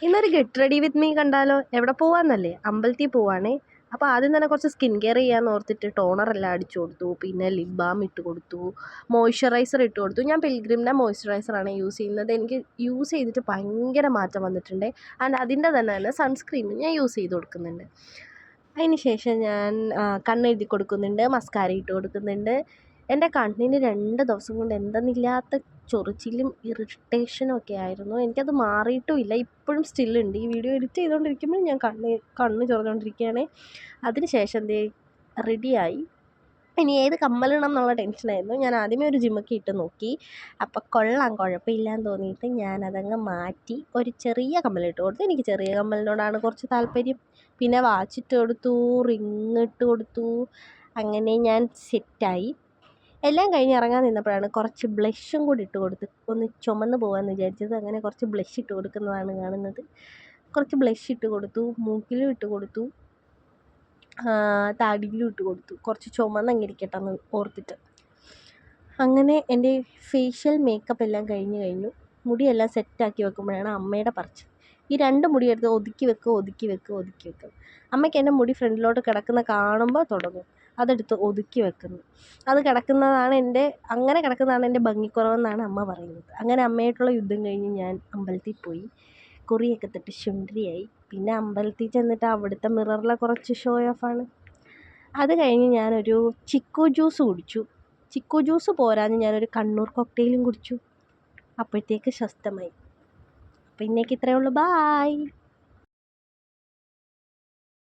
ഇന്നൊരു get ready with me കണ്ടാലോ? എവിടെ പോവാന്നല്ലേ? അമ്പലത്തിൽ പോവാണേ. അപ്പോൾ ആദ്യം തന്നെ കുറച്ച് സ്കിൻ കെയർ ചെയ്യാമെന്ന് ഓർത്തിട്ട് ടോണറെല്ലാം അടിച്ചു കൊടുത്തു. പിന്നെ ലിപ് ബാം ഇട്ട് കൊടുത്തു. മോയ്സ്ചറൈസർ ഇട്ട് കൊടുത്തു. ഞാൻ പിൽഗ്രിമിൻ്റെ മോയ്സ്ചറൈസറാണ് യൂസ് ചെയ്യുന്നത്. എനിക്ക് യൂസ് ചെയ്തിട്ട് ഭയങ്കര മാറ്റം വന്നിട്ടുണ്ട്. ആൻഡ് അതിൻ്റെ തന്നെ സൺസ്ക്രീനും ഞാൻ യൂസ് ചെയ്ത് കൊടുക്കുന്നുണ്ട്. അതിന് ശേഷം ഞാൻ കണ്ണെഴുതി കൊടുക്കുന്നുണ്ട്, മസ്കാര ഇട്ട് കൊടുക്കുന്നുണ്ട്. എൻ്റെ കണ്ണിന് 2 ദിവസം കൊണ്ട് എന്തെന്നില്ലാത്ത ചൊറിച്ചിലും ഇറിറ്റേഷനും ഒക്കെ ആയിരുന്നു. എനിക്കത് മാറിയിട്ടുമില്ല. ഇപ്പോഴും സ്റ്റില്ലുണ്ട്. ഈ വീഡിയോ എഡിറ്റ് ചെയ്തുകൊണ്ടിരിക്കുമ്പോൾ ഞാൻ കണ്ണ് ചൊറിഞ്ഞുകൊണ്ടിരിക്കുകയാണ്. അതിന് ശേഷം ദേ റെഡിയായി. ഇനി ഏത് കമ്മലിടണം എന്നുള്ള ടെൻഷനായിരുന്നു. ഞാൻ ആദ്യമേ ഒരു ജിമിക്കി ഇട്ട് നോക്കി. അപ്പോൾ കൊള്ളാം, കുഴപ്പമില്ലാന്ന് തോന്നിയിട്ട് ഞാനതങ്ങ് മാറ്റി ഒരു ചെറിയ കമ്മലിട്ട് കൊടുത്തു. എനിക്ക് ചെറിയ കമ്മലിനോടാണ് കുറച്ച് താല്പര്യം. പിന്നെ വാച്ചിട്ട് കൊടുത്തു, റിങ് ഇട്ട് കൊടുത്തു. അങ്ങനെ ഞാൻ സെറ്റായി. എല്ലാം കഴിഞ്ഞ് ഇറങ്ങാൻ നിന്നപ്പോഴാണ് കുറച്ച് ബ്ലഷും കൂടി ഇട്ട് കൊടുത്ത് ഒന്ന് ചുമന്ന് പോകാമെന്ന് വിചാരിച്ചത്. അങ്ങനെ കുറച്ച് ബ്ലഷ് ഇട്ട് കൊടുക്കുന്നതാണ് കാണുന്നത്. കുറച്ച് ബ്ലഷ് ഇട്ട് കൊടുത്തു, മൂക്കിലും ഇട്ട് കൊടുത്തു, താടിയിലും ഇട്ട് കൊടുത്തു. കുറച്ച് ചുമന്നങ്ങ് ഇരിക്കട്ടെ എന്ന് ഓർത്തിട്ട്. അങ്ങനെ എൻ്റെ ഫേഷ്യൽ മേക്കപ്പ് എല്ലാം കഴിഞ്ഞു. മുടിയെല്ലാം സെറ്റാക്കി വെക്കുമ്പോഴാണ് അമ്മയുടെ പറച്ചിൽ. ഈ 2 മുടിയെടുത്ത് ഒതുക്കി വെക്കുക. അമ്മയ്ക്ക് എൻ്റെ മുടി ഫ്രണ്ടിലോട്ട് കിടക്കുന്ന കാണുമ്പോൾ തുടങ്ങും അതെടുത്ത് ഒതുക്കി വെക്കുന്നു. അങ്ങനെ കിടക്കുന്നതാണ് എൻ്റെ ഭംഗിക്കുറവെന്നാണ് അമ്മ പറയുന്നത്. അങ്ങനെ അമ്മയായിട്ടുള്ള യുദ്ധം കഴിഞ്ഞ് ഞാൻ അമ്പലത്തിൽ പോയി. കുറിയൊക്കെ തൊട്ട് ശുണ്ഠിയായി. പിന്നെ അമ്പലത്തിൽ ചെന്നിട്ട് അവിടുത്തെ മിററിലെ കുറച്ച് ഷോ ഓഫാണ്. അത് കഴിഞ്ഞ് ഞാനൊരു ചിക്കു ജ്യൂസ് കുടിച്ചു. ചിക്കു ജ്യൂസ് പോരാഞ്ഞ് ഞാനൊരു കണ്ണൂർ കോക്ടെയിലും കുടിച്ചു. അപ്പോഴത്തേക്ക് സ്വസ്ഥമായി. അപ്പോൾ ഇന്നേക്ക് ഇത്രയേ ഉള്ളൂ. ബായ്.